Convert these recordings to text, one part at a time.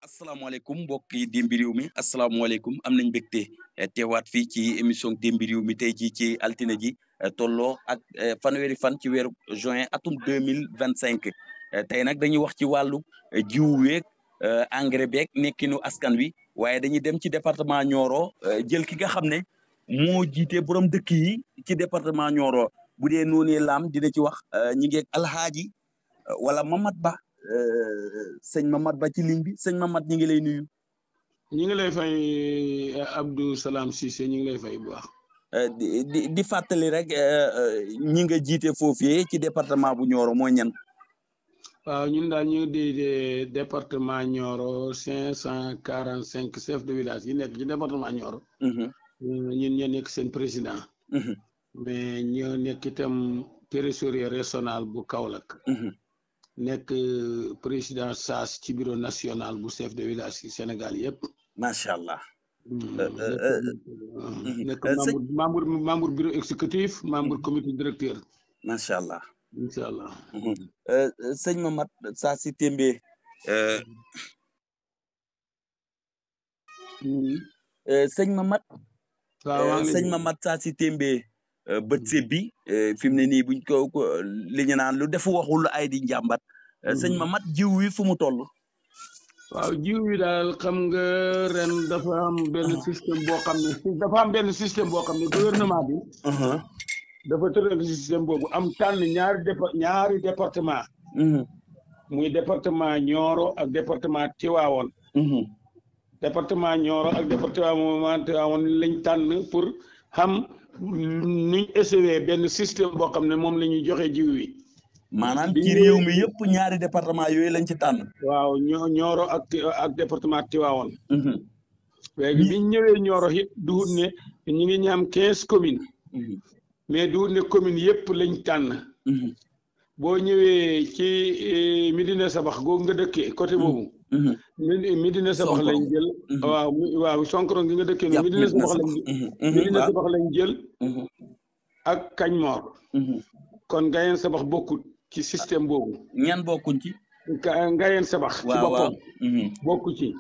asalaamaaleykum mbokk yi Demby Réew mi asalaamaaleykum am nañ mbégte teewaat fii ci émission Demby Réew mi tey jii ci altine ji tolloo ak fanweeri fan ci weeru juin atum 2025 tey nag dañuy wax ci wàllu jiwu weeg engrais beeg nekkinu askan wi waaye dañuy dem ci département Nioro jël ki nga xam ne moo jiite borom dëkk yi ci département Nioro bu dee noonee laam dina ci wax ñi ngeeg alxaaji wala Mamad Ba sëñ Mamad Ba ci ligne bi sëñ Mamad ñi ngi lay nuyu. ñi ngi lay fay Abdou Salam Cissé ñi ngi lay fay bu baax. di fàttali rek ñi nga jiite foofee ci département bu Nioro mooy ñan. waaw ñun daal ñu di département Nioro 545 chefs de village yi nekk ci département Nioro. ñun ñoo nekk seen président. mais ñoo nekk itam trésorier régional bu Kaolack. nekk président SAS ci bureau national bu chef de village ci Sénégal yëpp. macha allah. nekk membre bureau exécutif membre comité directeur. macha allah. incha allah. sëñ Mamad saa si Tembe. sëñ Mamad. waaw sëñ Mamad saa si Tembe. bët bi fi mu ne nii buñ ko li ñu naan lu defu waxul ay di njàmbat. sëñ Mamad jiw wi fu mu toll. waaw jiw wi daal xam nga ren dafa am benn système boo xam ne gouvernement bi. dafa tëral système boobu am tànn ñaari département. muy département Nioro ak département Tivaouane. département Nioro ak département Tivaouane lañ tànn pour xam. nuñ essayé benn système boo xam ne moom la ñuy joxe jiw wi. maanaam ci réew mi yëpp ñaari département yooyu lañ ci tànn. waaw Nioro ak département Tivaouane. léegi biñ ñëwee Nioro it duhut ne ñu ngi ñaam 15 communes. mais duhut ne communes yëpp lañ tànn. boo ñëwee ci Médina Sabax googu nga dëkkee côté boobu. Médina Sabax lañ jël. waaw Sonkorong gi nga dëkkee noonu. Médina Sabax lañ jël. ak Kañmoor. kon Ngayeen Sabax bokkut ci système boobu. ñan bokkuñ ci. Ngayeen Sabax. ci boppam bokku ci.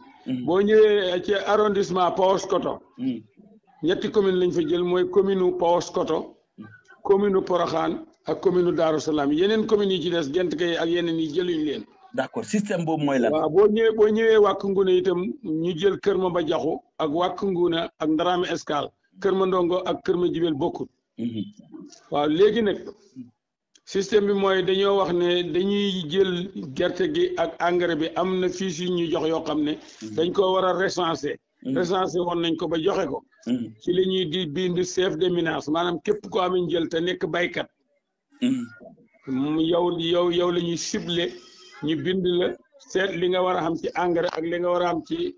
boo ñëwee ci arrondissement Paoskoto. ñetti commune lañ fa jël mooy commune u Paoskoto. commune u Porokhane ak commune u Darou Salaam yeneen communes yi ci des gent kay ak yeneen yi jëluñ leen. d'accord système boobu mooy lan. waaw boo ñëwee Wàkk Nguna itam ñu jël Kër Maba Jaxu ak Wàkk Nguna ak Ndarame Escale Kër Ma Ndongo ak Kër Ma Jibel bokkut. waaw léegi nag système bi mooy dañoo wax ne dañuy jël gerte gi ak engrais bi am na fiches yu ñuy jox yoo xam ne. dañ ko war a recenser. recenser woon nañ ko ba joxe ko. ci la ñuy di bind chef de ménage maanaam képp ko am jël te nekk baykat. yow la ñuy ciblé ñu bind la seet li nga war a xam ci engrais ak li nga war a xam ci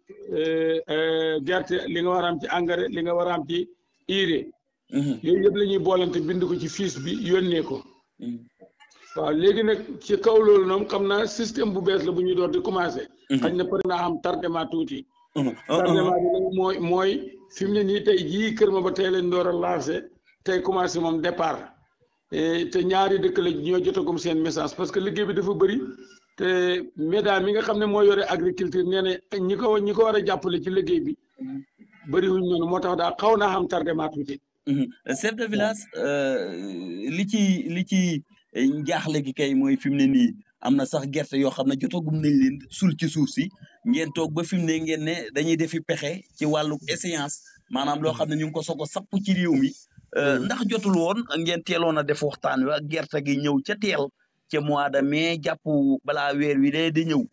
gerte li nga war a xam ci engrais li nga war a xam ci urée. yooyu yëpp la ñuy boolante bind ko ci fiche bi yónnee ko. waaw léegi nag ci kaw loolu noonu xam naa système bu bees la bu ñuy door di commencé. xañ na pare naa am tardement tuuti. tardement bi nag mooy fi mu ne nii tey jii Kër Maba tey leen door a lancé tey commencé moom départ. te ñaari dëkk la ñoo jotagum seen message parce que liggéey bi dafa bëri te médaille mi nga xam ne moo yore agriculture nee na ñi ko war a jàppale ci liggéey bi bëriwuñ noonu moo tax daal xaw naa xam tardement tuuti. chef de village li ci njaaxle gi kay mooy fi mu ne nii am na sax gerte yoo xam ne jotagum nañ leen sul ci suuf si ngeen toog ba fi mu ne ngeen ne dañuy defi pexe ci wàllu échéance maanaam loo xam ne ñu ngi ko soog a sapp ci réew mi. ndax jotul woon ngeen teeloon a def waxtaan wi ak gerte gi ñëw ca teel ca mois de mai jàpp balaa weer wi di ñëw.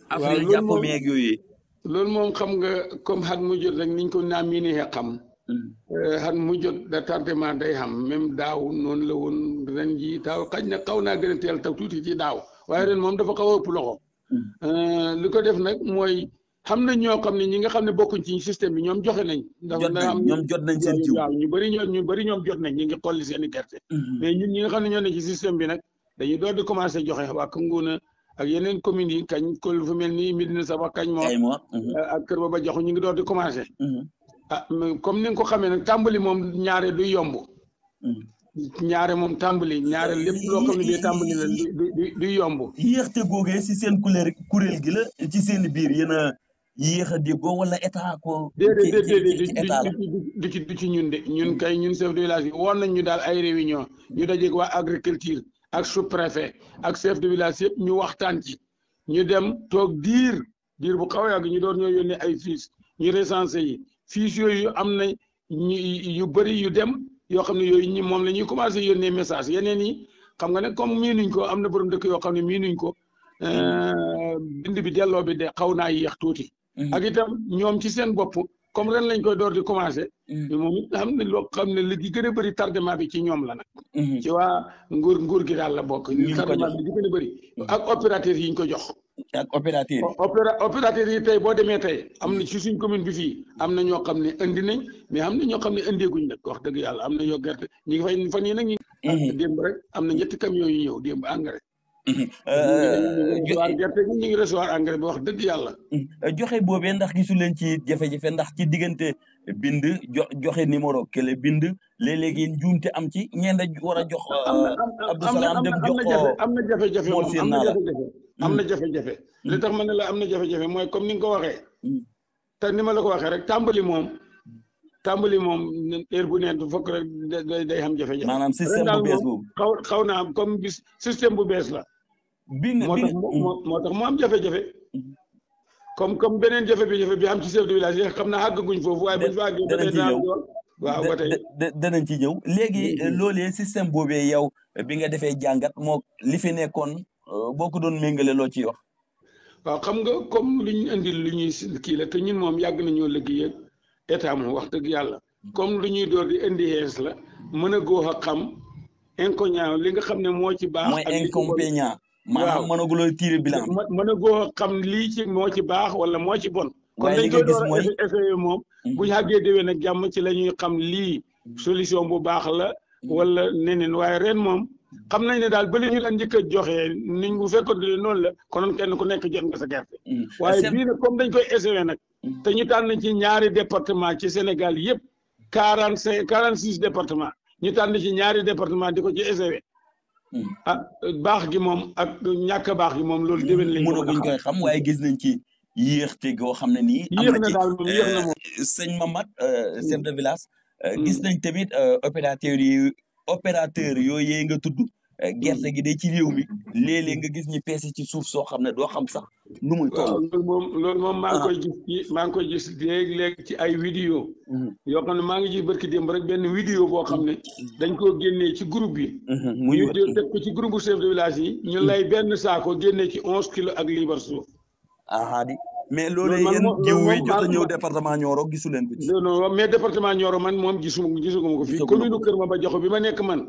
affaire jàpp meeg yooyu. loolu moom xam nga comme xat mu jot rek niñ ko naa miinee xam. xat mu jot da tardement day xam même daaw noonu la woon ren ji daaw xaj na xaw naa gën a teel taw tuuti ci daaw waaye ren moom dafa xaw a ëpp loxo. li ko def nag mooy. xam na ñoo xam ne ñi nga xam ne bokkuñ ci système bi ñoom joxe nañ. ñoom jot nañ seen jiw waaw ñu bëri ñoom jot nañ ñu ngi xolli seen i gerte. mais ñun ñi nga xam ne ñoo ne ci système bi nag dañuy door di commencé joxe waa Nguna ak yeneen communes yi kañ ko lu fa mel ni Médina Sabax kañ moo ak Kër Maba Jaxu ñu ngi door di commencé. comme ni nga ko xamee nag tàmbali moom ñaare du yomb. ñaare moom tàmbali ñaare lépp loo xam ne day tàmbali la du yomb. yéexte googee si seen kuréel gi la ci seen biir yéex a déggoo wala état ko. déedéet ci état la du ci ñun de ñun kay ñun chef de village yi woon nañ ñu daal ay réunion ñu dajeeg waa agriculture ak sous-préfet ak chef de village yëpp ñu waxtaan ci ñu dem toog diir bu xaw a yàgg ñu doon ñoo yónnee ay fiches ñu recensé yi fiches yooyu am na yu bëri yu dem yoo xam ne yooyu ñi moom la ñuy commencé yónnee message yeneen yi xam nga ne comme miinuñ ko am na borom dëkk yoo xam ne miinuñ ko bind bi delloo bi de xaw naa yéex tuuti. ak itam ñoom ci seen bopp comme ren lañ koy door di commencé. moom it xam ne loo xam ne li gën a bëri tardement bi ci ñoom la nag. ci waa nguur gi daal la bokk. tardement bi li gën a bëri. ak opérateurs yi ñu ko jox. ak opérateurs yi. opérateurs yi tey boo demee tey am na ci suñ commune bi fii am na ñoo xam ne indi nañ mais am na ñoo xam ne indeeguñ nag wax dëgg yàlla am na yoo gerte ñu ngi fay fan yii nag ñu. démb rek am na 7 camions yu ñëw démb engrais. gerte gi ñu ngi recevoir engrais bi wax dëgg yàlla. joxe boobee ndax gisu leen ci jafe-jafe ndax ci diggante bind joxe numéro kële bind léeg-léegi njuumte am ci ñeent war a jox. Abdou Salam dem jox ko am na jafe-jafe am na jafe-jafe. li tax ma ne la am na jafe-jafe mooy comme ni nga ko waxee. te ni ma la ko waxee rek tàmbali moom heure bu ne fokk rek day xam jafe-jafe. maanaam système bu bees boobu xaw naa am comme bis système bu bees la. moo tax mu am jafe-jafe. comme beneen jafe-jafe bi am ci chef de village yi xam naa àggaguñ foofu waaye buñ fa àggee ba tey waaw ba tey danañ ci ñëw léegi loolee système boobee yow bi nga defee jàngat moo li fi nekkoon boo ko doon méngale loo ciy wax. waaw xam nga comme lu ñu indil lu ñuy kii la te ñun moom yàgg nañoo liggéey ak état moom wax dëgg yàlla comme lu ñuy door di indi xees la mën a góox a xam inconvénient li nga xam ne moo ci baax. mooy inconvénient. maanaam mënaguloo tirer bilan bi. mën a góox a xam lii ci moo ci baax wala moo ci bon. kon dañ koy door a essayé moom. bu ñu àggee déwén ak jàmm ci la ñuy xam lii solution bu baax la. wala neneen waaye ren moom. xam nañ ne daal ba li ñu daan njëkk a joxe niñ bu fekkoon ne noonu la konoon kenn ku nekk jot nga sa gerte. waaye bii nag comme dañ koy essayé nag. te ñu tànn ci ñaari département ci Sénégal yëpp 46 département ñu tànn ci ñaari département di ko ci essayé. baax gi moom ak ñàkk baax gi moom loolu déwén lañ mënaguñ koy xam waaye gis nañ ci yéexte goo xam ne nii. yéex na daal moom yéex na moom sëñ Mamad chef de village. gis nañ tamit opérateur yooyu nga tudd. gerte gi de ci réew mi léeg-léeg nga gis ñu peese ci suuf soo xam ne doo xam sax nu muy toll. loolu moom maa ngi koy gis léegi ci ay vidéo yoo xam ne maa ngi gis barki démb rek benn vidéo boo xam ne dañ koo génnee ci groupe bi. muy teg ko ci groupe chef de village yi. ñu lay benn saako génnee ci 11 kilos ak liibar suuf. di mais loolu yéen jiw yi jot a ñëw département Nioro gisu leen ko ci. non mais département Nioro man moom gisuguma ko fii commune Kër Maba-Diakhou bi ma nekk man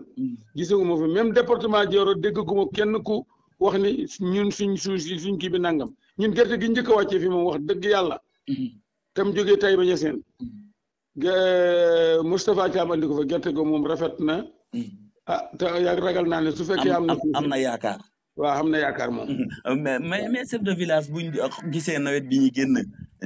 gisuguma fi même département Nioro dégguma kenn ku wax ni ñun suñ kii bi nangam ñun gerte gi njëkk a wàccee fi moom wax dëgg yàlla tam jógee Taïba Niassène Moustapha Thiam andi ko fa gerte go moom rafet na te yàgg ragal naa ne su fekkee am na yaakaar. waaw xam na yaakaar moom. mais chef de village buñ gisee nawet bi ñu génn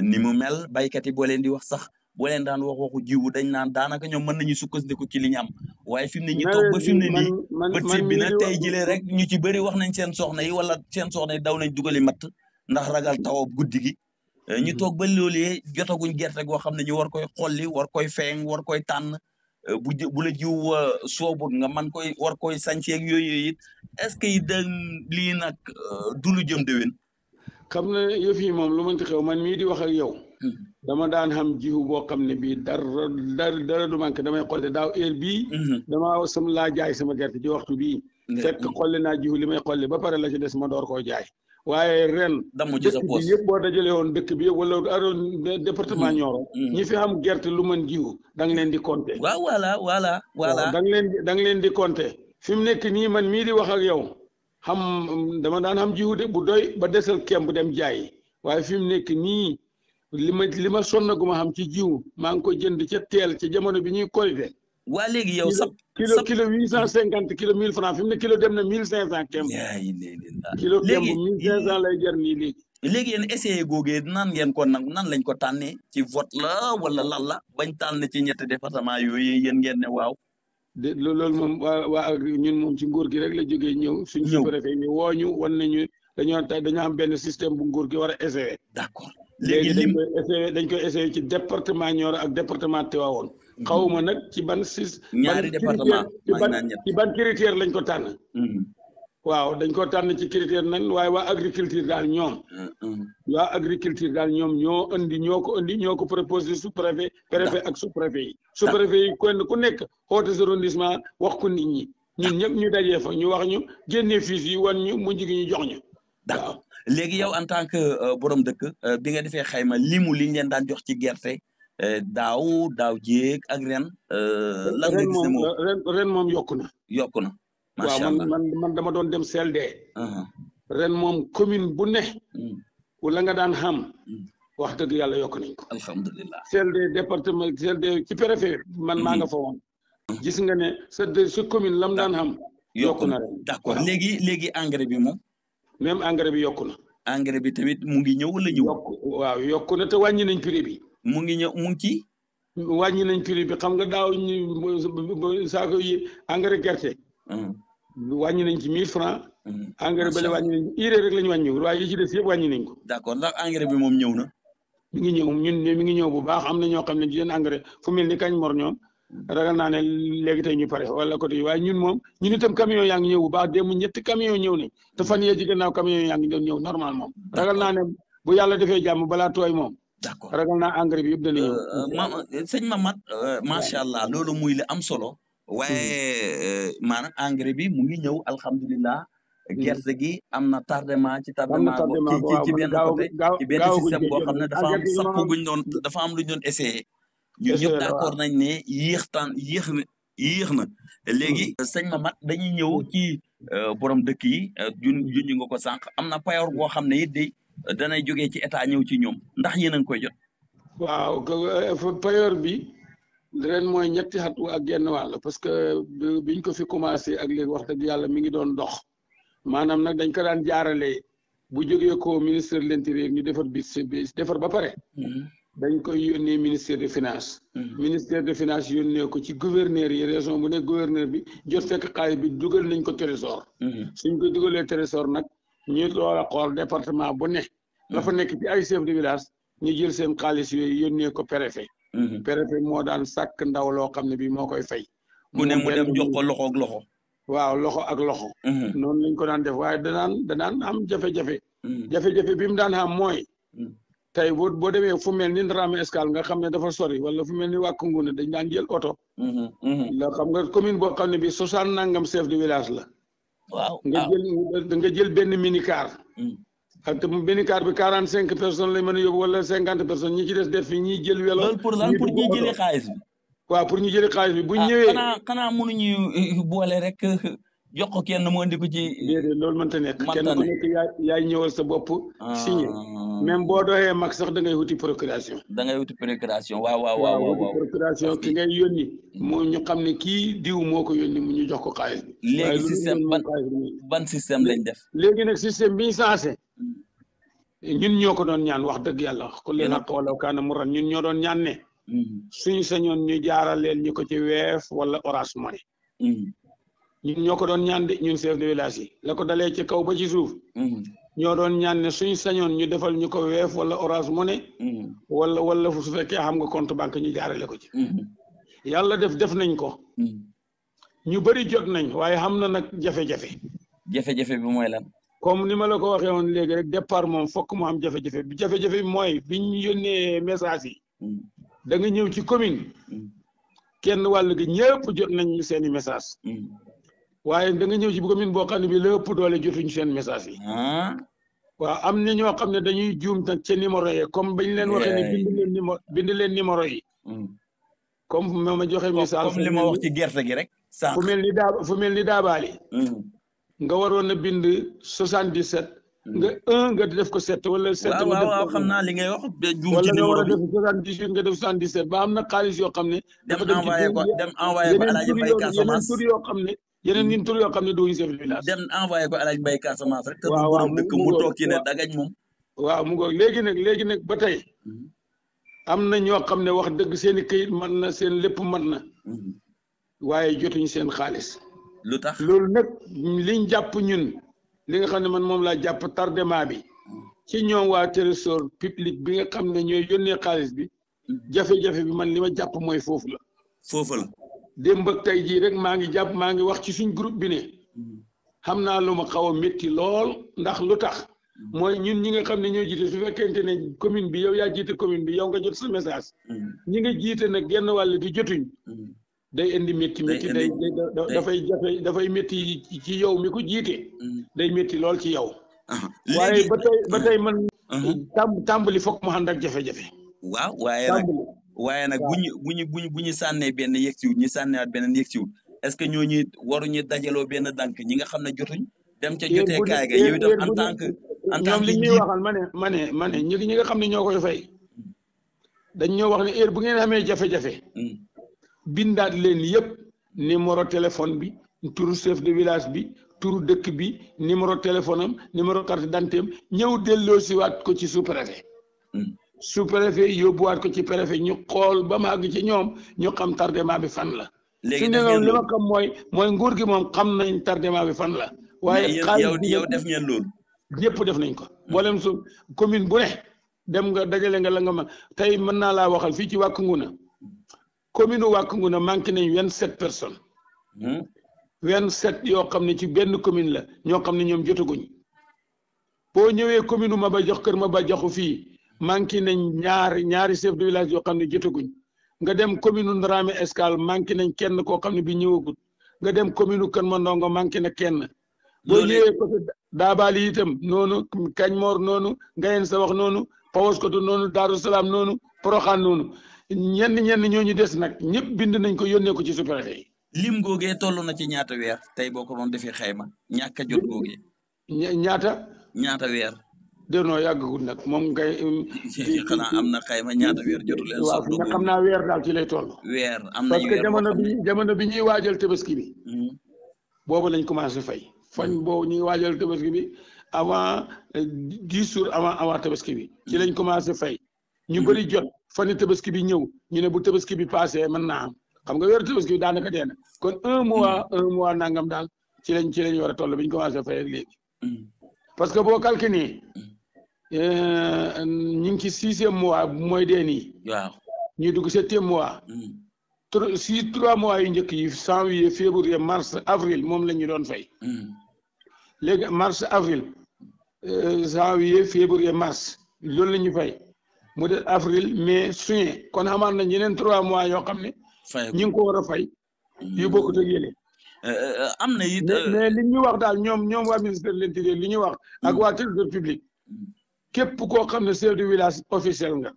ni mu mel baykat yi boo leen di wax sax boo leen daan wax waxu jiwu dañ naan daanaka ñoom mën nañu sukkandiku ci li ñu am waaye fi mu ne ñu toog ba fi mu ne nii bët si bi na tey jëlee rek ñu ci bëri wax nañ seen soxna yi wala seen soxna yi daw nañ dugali matt ndax ragal taw guddi gi ñu toog ba loolee jotaguñ gerte goo xam ne ñu war koy xolli war koy feeñ war koy tànn bu la jiw soobut nga man war koy sànceeg yooyu it est-ce que lii nag du lu jëm déwén. xam na yëf yi moom lu mënti xew man mii di wax ak yow. dama daan xam jiwu boo xam ne bii dara du manqué damay xolle daaw heure bii. damaa laa jaay sama gerte ci waxtu bii. fekk xolle naa jiwu li may xolle ba pare la ci des ma door koo jaay. waaye ren. dëkk bi yëpp boo dajale woon dëkk bi yëpp wala département Nioro. ñi fi am gerte lu mën jiwu da nga leen di compter. waaw voilà. da nga leen di compter. fi mu nekk nii man mii di wax ak yow xam dama daan xam jiwu de bu doy ba desal kemb dem jaayi waaye fi mu nekk nii li ma sonnaguma xam ci jiwu maa ngi ko jënd ca teel ca jamono bi ñuy korite. waa léegi yow kilo 850 kilo 1000 francs fi mu ne kilo dem na 1500 kemb. kilo kemb 1500 lay jar nii léegi. léegi yéen essayé googee nan ngeen ko nan lañ ko tànnee ci vote la wala lan la bañ tànn ci ñetti département yooyu yéen ngeen ne waaw. loolu moom waa ñun moom ci nguur gi rek la jógee ñëw. suñ sous-préfet yi woo ñu wan nañu dañoo am benn système bu nguur gi war a essayer. d'accord léegi lim dañ koy essayé ci département Nioro ak département Tivaouane. xawma nag ci ban ñaari département ci ban critère lañ ko tànn. waaw dañ ko tànn ci critère nag waaye waa agriculture daal ñoom. waa agriculture daal ñoom ñoo ko proposé sous préfet ak sous préfet yi. sous préfet yi ku nekk xoote arrondissement wax ko nit ñi ñun ñëpp ñu dajee fa ñu wax ñu génnee fiis yi wan ñu mujj gi ñu jox ñu. d'accord léegi yow en tant que borom dëkk bi nga defee xayma limu liñ leen daan jox ci gerte daaw jéeg ak ren. lan nga gis ne moom ren moom yokku na. macha allah waaw man dama doon dem CLD. ren moom commune bu ne. wala nga daan xam. wax dëgg yàlla yokk nañ ko. alhamdulilah CLD département CLD ci préfet man maa nga fa woon. gis nga ne sa commune lam daan xam. yokku na ren d'accord léegi engrais bi moom. même engrais bi yokku na. engrais bi tamit mu ngi ñëw wala ñëw. waaw yokku na te wàññi nañ prix bi. mu ngi ñëw mu ngi ci. wàññi nañ prix bi xam nga daaw ñu saako yi engrais gerte. wàññi nañ ci 1000 francs. engrais bële wàññi nañ urée rek lañ wàññi waaye yi ci des yëpp wàññi nañ ko. d'accord ndax engrais bi moom ñëw na. mi ngi ñëw mi ngi ñëw bu baax am na ñoo xam ne di leen engrais fu mel ni kañ mor ñoom. ragal naa ne léegi tey ñu pare wala côté yi waaye ñun itam camion yaa ngi ñëw bu baax démb 7 camion ñëw nañ te fan yee ci gannaaw camion yaa ngi doon ñëw normal moom. ragal naa ne bu yàlla defee jàmm balaa tooy moom. d'accord ragal naa engrais bi yëpp dana ñëw. sëñ Mamat macha allah loolu muy li am solo. waaye maanaam engrais bi mu ngi ñëw alhamdulilah. gerte gi am na tardement ci tardement ci benn côté ci benn système boo xam ne dafa am sapp guñ doon dafa am luñ doon essayé. ñun ñëpp d'accord nañ ne yéex na léegi sëñ Mamat dañuy ñëw ci borom dëkk yi junj nga ko sànq am na payoor boo xam ne it danay jógee ci état ñëw ci ñoom ndax yéen a ngi koy jot. waaw payoor bi ren mooy 2 at ak genn wàll parce que biñ ko fi commencé ak léegi wax dëgg yàlla mi ngi doon dox maanaam nag dañ ko daan jaarale bu jógee ko ministère de l'intérieur ñu defar ba pare. dañ koy yónnee ministère de finance. ministère de finance yónnee ko ci gouverneur yi région bu ne gouverneur bi jot fekk xaalis bi dugal nañ ko trésor. suñ ko dugalee trésor nag ñu door a xool département bu ne. la fa nekk ci ay chef de village ñu jël seen xaalis yooyu yónnee ko préfet. préfet moo daan sàkk ndaw loo xam ne bii moo koy fay. mu dem jox ko loxo ak loxo. waaw loxo ak loxo. noonu lañ ko daan def waaye danaan am jafe-jafe. jafe-jafe bi mu daan am mooy. tey boo demee fu mel ni Ndramé Escale nga xam ne dafa sori wala fu mel ni Wack Ngouna dañ daan jël oto. la xam nga commune boo xam ne bii 60 nangam chef de village la. waaw nga jël benn minicar. ak te minicar bi 45 personnes lay mën a yóbbu wala 50 personnes ñi ci des def fi ñiy jël welo. loolu pour lan pour ñuy jëlee xaalis bi. waaw pour ñu jëlee xaalis bi bu ñëwee. xanaa mënuñu boole rek. jox ko kenn mu andi ko ci. déedéet loolu mënta nekk kenn ku nekk yaay ñëwal sa bopp. signé même boo doxee mag sax da ngay wuti procuration. waaw. wuti procuration ki ngay yónni. moo ñu xam ne kii diw moo ko yónni mu ñu jox ko xaalis bi. léegi système ban système lañ def. léegi nag système bi ñu sensé. ñun ñoo ko doon ñaan wax dëgg yàlla. ku leen ak wala kaana mu ran ñun ñoo doon ñaan ne. suñu sañoon ñu jaaraleel ñu ko ci Wave wala Orange Money. ñun ñoo ko doon ñaan de ñun chef de village yi la ko dalee ci kaw ba ci suuf. ñoo doon ñaan ne suñ sañoon ñu defal ñu ko Wave wala Orange Money. wala su fekkee xam nga compte banque ñu jaarale ko ci. yàlla def nañ ko. ñu bëri jot nañ waaye xam na nag jafe-jafe. jafe-jafe bi mooy lan. comme ni ma la ko waxee woon léegi rek départ moom fokk mu am jafe-jafe bi jafe-jafe bi mooy biñ yónnee message yi. da nga ñëw ci commune. kenn wàll gi ñëpp jot nañ seeni message. waaye da nga ñëw ci commune boo xam ne bi lépp doole jotuñ seen message yi. waaw am na ñoo xam ne dañuy juum nag ca numéro yi comme bañ leen waxee ne bind leen numéro yi. comme ma joxe misaal. comme li ma wax ci gerte gi rek. fu mel ni daabaali. nga waroon a bind 77. nga 1 nga def ko 7 wala 7. waaw xam naa li ngay wax. juum ci wala nga war numéro a def 78 nga def 77 ba am na xaalis yoo xam ne. dem envoyé ko Alaaji Mbay Casamance tur yoo xam ne. yeneen ñun tur yoo xam ne duñu chef de village. dem envoyé ko Alaaji Mbay Casamance rek. te du borom dëkk mu toog ci ne dagañ moom. waaw mu ngoog léegi nag ba tey. am na ñoo xam ne wax dëgg seen i këyit mën na seen lépp mën na. waaye jotuñ seen xaalis. lu tax loolu nag liñ jàpp ñun li nga xam ne man moom laa jàpp tardement bi ci ñoom waa trésor public bi nga xam ne ñooy yónnee xaalis bi jafe-jafe bi man li ma jàpp mooy foofu la. foofu la. démb ak tey jii rek maa ngi wax ci suñ groupe bi ne xam naa lu ma xaw a métti lool ndax lu tax mooy ñun ñi nga xam ne ñoo jiite su fekkente ne commune bi yow yaa jiite commune bi yow nga jot sa message ñi nga jiite nag genn wàll gi jotuñ day indi métti dafay métti ci yow mi ko jiite day métti lool ci yow waaye ba tey man tàmbali foog mu ànd ak jafe-jafe waaw waaye nag bu ñu sànnee benn yegg siwut ñu sànnewaat beneen yegg siwut est-ce que ñooñu waruñu dajaloo benn dànk ñi nga xam ne jotuñ dem ca jotee kaay ga yow itam en tant que ñoom li ñuy waxal ma ne ñi nga xam ne ñoo koy fay dañ ñoo wax ne heure bu ngeen amee jafe-jafe bindaat leen yëpp numéro téléphone bi turu chef de village bi turu dëkk bi numéro téléphone am numéro carte d'identité am ñëw delloosiwaat ko ci sous-préfet sous-préfet yóbbuwaat ko ci préfet ñu xool ba mu àgg ci ñoom ñu xam tardement bi fan la. léegi li ma xam mooy nguur gi moom xam nañ tardement bi fan la. waaye yow def ngeen loolu. ñëpp def nañ ko. mboolem su commune bu ne dem nga dajale nga la nga ma tey mën naa laa waxal fii ci Wack Ngouna commune Wack Ngouna manqué nañ 27 personnes. 27 yoo xam ne ci benn commune la ñoo xam ne ñoom jotaguñ boo ñëwee commune Maba Jaxu Kër Maba Jaxu fii. manqué nañ ñaari chef de village yoo xam ne jotaguñ nga dem commune Ndramé Escale manqué nañ kenn koo xam ne bi ñëwagut nga dem commune Kër Mandongo manqué na kenn boo ñëwee côté Daabali itam noonu Kañmoor noonu Ngayeen Sawax noonu Paoskoto noonu Daaru Salaam noonu Poroxaan noonu ñenn ñooñu des nag ñëpp bind nañ ko yónnee ko ci sous-préfet yi. lim googee toll na ci ñaata weer tey boo ko doon defee xayma ñàkk a jot googee. ñaata weer. dénoo yàggagul nag moom ngay. xanaa am na xayma ñaata weer jotu leen. waaw nga xam naa weer daal ci lay toll. weer am na parce que jamono bi ñuy waajal tabaski bi. boobu lañ commencé fay. boobu ñuy waajal tabaski bi avant 10 jours avant tabaski bi. ci lañ commencé fay. ñu bëri jot fani tabaski bi ñëw ñu ne bu tabaski bi passé mën naa am xam nga weeru tabaski bi daanaka dee na kon un mois nangam daal ci lañ war a toll bi ñu commencé fay ak léegi. parce que boo calculé. ñu ngi ci 6e mois mooy dee nii. waaw ñuy dugg 7e mois. 3 mois yu njëkk yi janvier février mars avril moom la ñu doon fay. léegi mars avril janvier février mars loolu la ñu fay mu des avril mai juin kon xamaan nañ yeneen 3 mois yoo xam ne. ñu ngi ko war a fay. yu bokkut ak yële. am na it. mais li ñu wax daal ñoom waa ministère de l'intérieur li ñu wax. ak waa trésor public. képp koo xam ne chef de village officiel nga.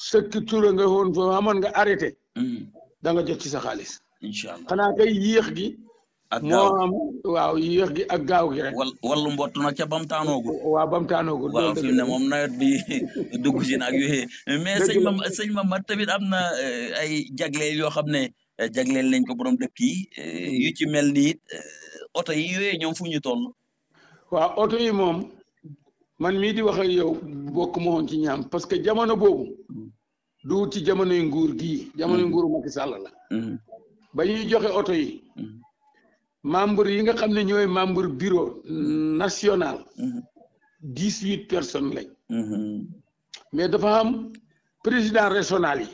sëkk tura nga woon foofu amoon nga arrêté. da nga jot ci sa xaalis. incha allah xanaa kay yéex gi. ak gaaw moo am waaw yéex gi ak gaaw gi rek. wallu mbott nag ca bam taanoogul. waaw bam taanoogul. waaw fi mu ne moom nawet bi dugg si nag yooyu. mais sëñ Mame tamit am na ay jagleel yoo xam ne jagleel nañ ko borom dëkk yi yu ci mel ni oto yi yooyu ñoom fu ñu toll. waaw oto yi moom. man mii di wax ak yow bokk ma woon ci ñaam parce que jamono boobu du ci jamonoy nguur gii jamonoy nguuru Macky Sall la. ba ñuy joxe oto yi. membre yi nga xam ne ñooy membre bureau national. 18 personnes lañ. mais dafa am président régional yi.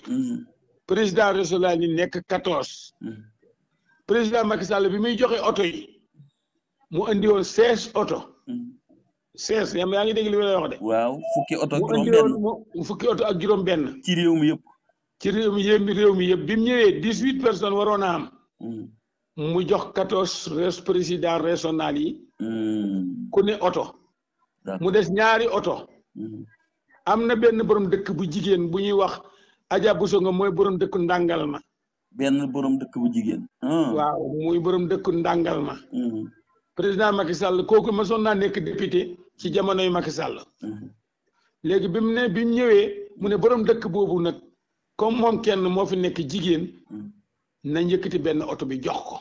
président régional yi nekk 14. président Macky Sall bi muy joxe oto yi mu andi woon 16 oto. 16 yaa ngi dégg li ma lay wax de. waaw fukki oto ak juróom-benn fukki oto ak juróom-benn. ci réew mi yëpp. ci réew mi yëpp bi mu ñëwee 18 personnes waroon a am. mu jox 14 président régional yi. ku ne oto. mu des ñaari oto. am na benn borom dëkk bu jigéen bu ñuy wax Adja Bousso nga mooy borom dëkku ndàngal ma. benn borom dëkk bu jigéen. waaw muy borom dëkku ndàngal ma. président Macky Sall kooku mosoon naa nekk député ci jamonoy Macky Sall. léegi bi mu ñëwee mu ne borom dëkk boobu nag comme moom kenn moo fi nekk jigéen nañ yëkkati benn oto bi jox ko.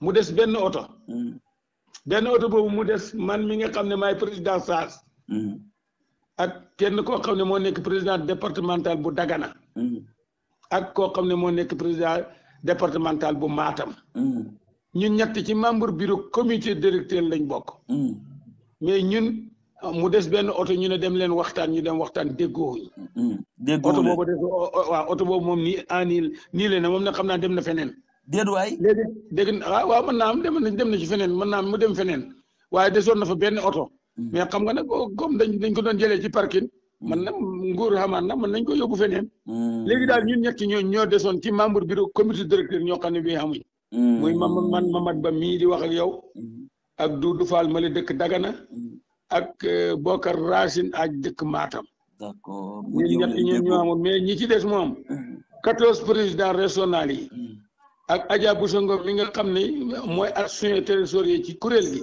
mu des benn oto. benn oto boobu mu des man mi nga xam ne maay président Saas. ak kenn koo xam ne moo nekk président départemental bu Dagana. ak koo xam ne moo nekk président départemental bu Matam. ñun ñett ci membre bureau comité directeur lañ bokk. mais ñun mu des benn oto ñu ne dem leen waxtaan ñu dem waxtaan déggoo. déggoo oto boobu des waaw oto boobu moom nii la ne moom nag xam naa dem na feneen. déet waay. léegi dégg waaw mën naa am dem na ci feneen mën naa am mu dem feneen waaye desoon na fa benn oto. mais xam nga nag comme dañ ko doon jëlee ci parking. man na nguur xamaan na mën nañ ko yóbbu feneen. léegi daal ñun ñett ñoo desoon ci membre bureau comité directeur ñoo xam ne bii xamuñ. muy man Mamad Ba mii di wax ak yow. ak Doudou Fall ma la dëkk Dagana. ak Bokar Racine ak dëkk Matam. d'accord ñun ñett ñoo amoon mais ñi ci des moom. 14 présidents régionaux yi. ak Adja Bousso Ngom mi nga xam ne mooy adjoint trésorier ci kuréel gi.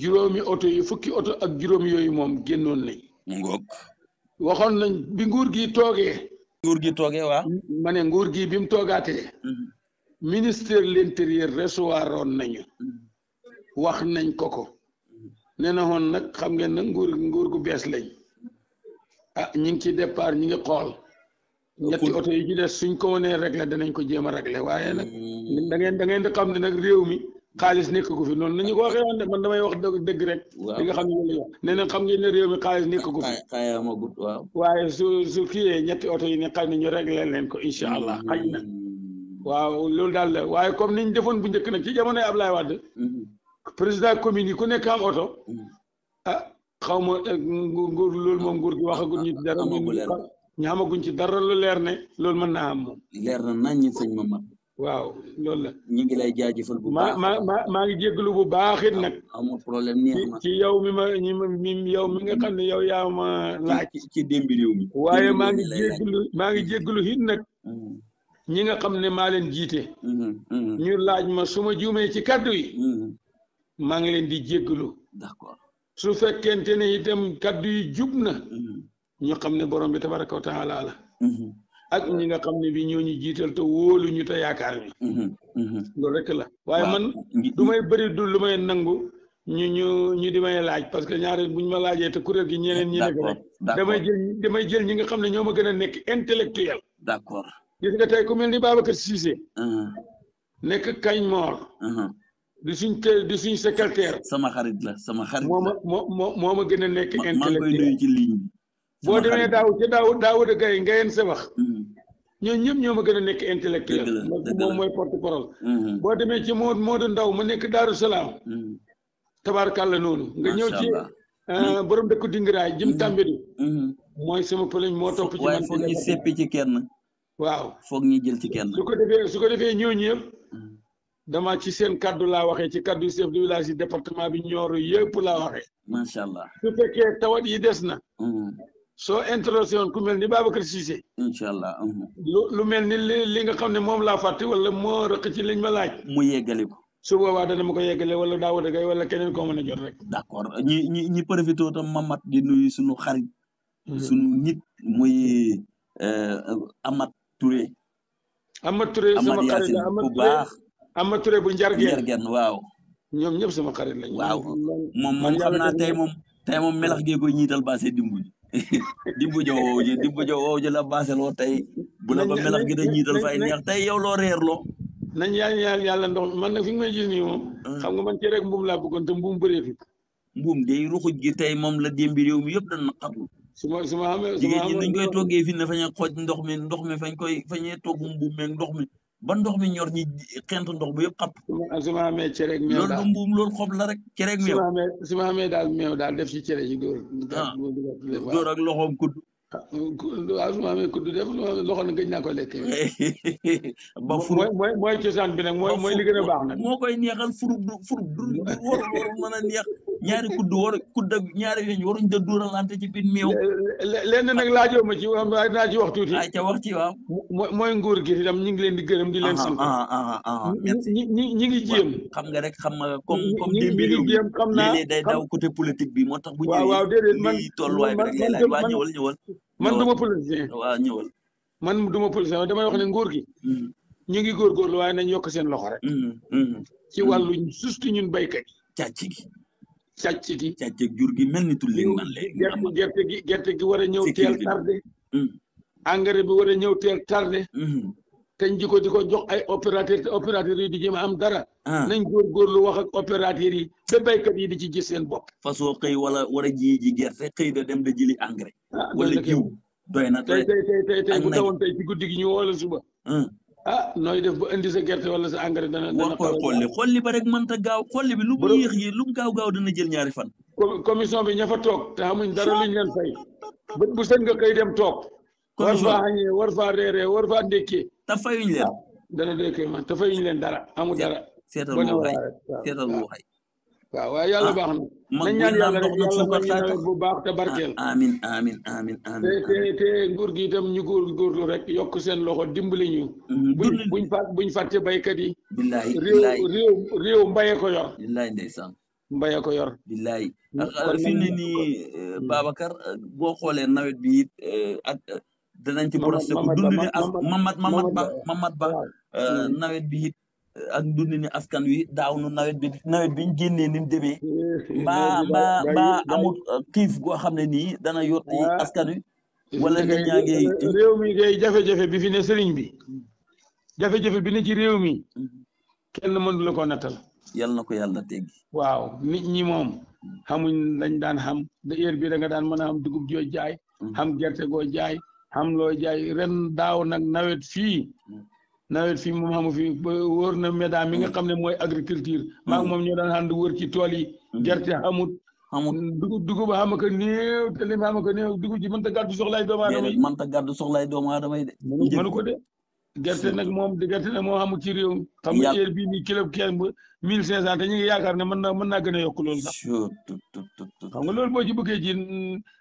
juróomi oto yi fukki oto ak juróom yooyu moom génnoon nañ. waxoon nañ bi nguur gi toogee. waaw. ma ne nguur gi bi mu toogaatee. ministère de l'intérieur recevoir woon nañu. wax nañ ko. nee na woon nag xam ngeen nag nguur gu bees lañ. ñi ngi ci départ ñi ngi xool. ñetti oto yi ci des suñ ko mënee régler danañ ko jéem a régler waaye nag. da ngeen di xam ne nag réew mi. xaalis nekk ko fi noonu nañu ko waxee woon de man damay wax dëgg rek. waaw li nga xam ne loolu la nee na xam ngeen ne réew mi xaalis nekk ko fi. waaw. waaye su kiiyee ñetti oto yi ne xam ne ñu réglé leen ko incha allah xaj na. waaw loolu daal la waaye comme niñ defoon bu njëkk nag ci jamonoy Ablaye Wade. président commune yi ku nekk am oto. xaw ma nguur loolu moom nguur gi waxaguñ ñu ci dara. ñu xamaguñ ci dara lu leer ne loolu mën naa am moom. leer na nañ ñi sëñ Mamad. waaw loolu la. ñu ngi lay jaajëfal bu baax. maa ngi jégalu bu baax it nag. amul problème neex na ci yow yow mi nga xam ne yow yaa ma laaj. ci démbi réew mi. waaye maa ngi jégalu it nag. ñi nga xam ne maa leen jiite. ñu laaj ma su ma juumee ci kaddu yi. maa ngi leen di jégalu. d'accord su fekkente ne itam kaddu yi jub na. ñu xam ne borom bi tabaraka wa taala la. ak ñi nga xam ne bi ñoo ñu jiital te wóolu ñu te yaakaar ñu. loolu rek la waaye man du may bëri du lu may nangu ñu di may laaj parce que ñaare buñ ma laajee te kuréel gi ñeneen ñi nekk rek damay jël ñi nga xam ne ñoo ma gën a nekk intellectuel. d'accord gis nga tey ku mel ni Babacar Cissé. nekk Kañ Moor. di suñ secrétaire. sama xarit la. moo ma gën a nekk intellectuel. maa ngi koy nuyu ci ligne bi. boo demee Daawuda Gaye Ngayeen Sebax. ñooñu ñëpp ñoo ma gën a nekk intellectuel. moom mooy porte parole. boo demee ci Modou Ndaw ma nekk Daaru Salaam. tabaarkàlla noonu. nga ñëw ci borom dëkku Dingiraay Jim Tambédou. mooy sama pëleñ moo topp ci man. waaye foog ñu seppi ci kenn. waaw foog ñu jël ci kenn. su ko defee ñooñu yëpp. dama ci seen kaddu laa waxee ci kaddu chef de village yi département bi Nioro yëpp laa waxee. macha allah su fekkee tawat yi des na. soo introsé woon ku mel ni Babacar Cissé. incha allah. lu mel ni li nga xam ne moom laa fàtte wala moo rëq ci liñ ma laaj. mu yeggale ko. su boobaa dana ma ko yeggale wala Daouda Gaye wala keneen koo mën a jot rek. d'accord ñi profité tam Mamat di nuyu suñu xarit. suñu nit muy Amath Touré. Amath Touré sama xarit la bu baax. Amath Touré bu Njargeen waaw. ñoom ñëpp sama xarit lañ. waaw moom xam naa tey moom melax gee koy ñiital baase dimbu dimbu jo woow ji la baase loo tey bu la ba melax gi da ñiital fay neex tey yow loo reer loo nañ yàlla ndox man nag fi nga may gis nii moom xam nga man ci rek mbuum laa bëggoon te mbuum bëreetu mbuum day ruxuj gi tey moom la démbi réew mi yëpp dañ naqarlu su ma xamee jigéen ñi dañ koy toggee fi ne fañ a xooj ndox mi fañee togg mbuum meeg ndox mi ba ndox mi ñor ñi xent ndox bi yëpp xapp su ma amee cere ak meew loolu du mbuum loolu xob la rek cere ak meew su ma amee daal meew daal def ci cere ji dóor ak loxoom kudd waaw su ma amee kudd def loxo na gëj naa ko lekk ba furub mooy cosaan bi nag mooy li gën a baax nag moo koy neexal furub du waru mën a neex ñaari kudd ak ñaari weñ waruñ da dóoralante ci biir meew lenn nag laajoo ma ci naa ci wax tuuti ay ca wax ci waaw mooy nguur gi itam ñu ngi leen di gërëm di leen sant ñi ngi jéem xam nga rek xam nga comme démbi réew mi léeg-léeg day daw côté politique bi moo tax bu ñëwee waaw déedéet man tolluwaay bi rek lay laaj waa ñëwal man du ma politicien waaw ñëwal man du ma politicien damay wax ne nguur gi ñu ngi góorgóorlu waaye nañ yokk seen loxo rek ci wàllu surtout ñun béykat yi càcc gi càcc jur gi mel ni tulli man léegi gerte gi war a ñëw teel tardé engrais bi war a ñëw teel tardé te ñu di ko jox ay opérateur te opérateur yi di jéem a am dara. ah nañ góorgóorlu wax ak opérateur yi ba béykat yi di ci gis seen bopp. façon xëy wala war a ji gerte xëy da dem da jëli engrais. wala doy na jiw doy na tey bu tawoon tey ci guddi gi ñu woo la suba. nooy def ba indi sa gerte wala sa engrais dana war koy xolli ba rek mënta gaaw xolli bi lu mu yéex yi lu mu gaaw dana jël ñaari fan. commission bi ña fa toog te xamuñ dara luñ leen fay bët bu sën nga koy dem toog. war faa xañee war faa reeree war faa ndékkee. te fayuñ leen. dana dékkee man te fayuñ leen dara amul dara. seetal lu waxay waaw waaye yàlla baax na. nañ ñaan yàlla rek yàlla may ñu nawet bu baax te barkeel. amiin te nguur gi itam ñu góorgóorlu rek yokk seen loxo dimbali ñu. buñ fàtte baykat yi. billahi réew mbaye ko yor. billahi ndeysaan. mbaye ko yor. billahi fi ne nii Babacar boo xoolee nawet bi it ak danañ ci borosé ko dund ni as Mamad Ba nawet bi it ak dund ni askan wi daaw nu nawet biñ génnee ni mu demee mbaa amul xiif goo xam ne nii dana yotti askan wi wala nga ñaagee réew mi ngay jafe-jafe bi fi ne sëriñ bi jafe-jafe bi ne ci réew mi kenn mënu la ko nattal. yal na ko yàlla teggi. waaw nit ñi moom xamuñ lañ daan xam da heure bi da nga daan mën a xam dugub joo jaay xam gerte goo jaay xam loo jaay ren daaw nag nawet fii moom xamu fi ba wóor na médaam mi nga xam ne mooy agriculture maa ngi moom ñoo daan ànd wër ci tool yi gerte xamut dugub xam ko néew te lim xam ko néew dugub ji mënta gàddu soxlaay doomu aadama yi mënta gàddu soxlaay doomu aadama yi de mënu ko de gerte nag moom xamul ci réew mi xam nga heure bii nii kilo kenn ba 1500 te ñu ngi yaakaar ne mën naa gën a yokk loolu sax xam nga loolu boo ci bëggee ji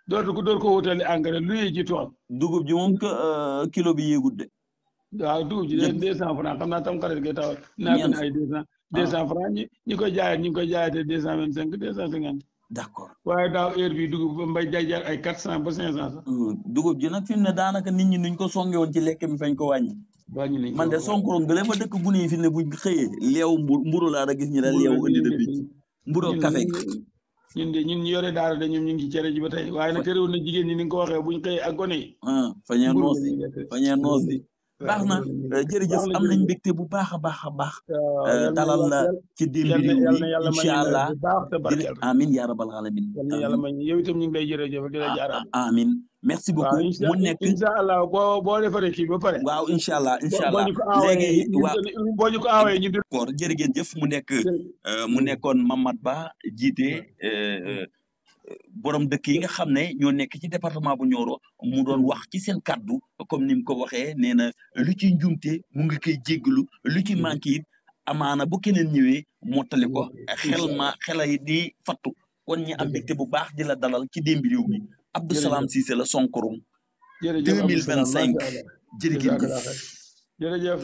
door ko wutali engrais lu yee ji tool dugub ji moom kilo bi yéegut de waaw dugub ji 200 francs xam naa tam xarit ngay taw naa ko ne ay 200 francs ñi koy jaayate 225 250 d'accord waaye daaw heure bi dugub mbay jaay ay 400 ba 500 sax dugub ji nag fi mu ne daanaka nit ñi nuñ ko songe woon ci lekk mi fañ ko wàññi man de Sonkorong gële ma dëkk gune yi fi ne buñ xëyee leew mburu laa da gis ñi daal leew indi de bi mburu café ñun ñu yore daara de ñoom ñu ngi ci cere ji ba tey waaye nag terewul na jigéen ñi ni nga ko waxee buñ xëyee ak gone yi fañee noos di baax na jërëjëf am nañ mbégte bu baax a baax dalal la ci Demby Réew mi incha allah amin ya rabbal alamin yàlla may yow itam ñu ngi lay jërëjëf di la jaaraam amin merci beaucoup mu nekk incha allah boo defaree kii ba pare waaw incha allah léegi boo ñu ko aawee ñu d'accord jërë ngeen jëf mu nekkoon Mamad Ba jiite borom dëkk yi nga xam ne ñoo nekk ci département bu Nioro mu doon wax ci seen kaddu comme ni mu ko waxee nee na lu ci njumte mu ngi koy jéggalu lu ci manqué it amaana bu keneen ñëwee mottali ko xela yi di fattu kon ñi am mbégte bu baax di la dalal ci Demby Réew mi Abdou Salam Cissé la Sonkorong 2025 jërëjëf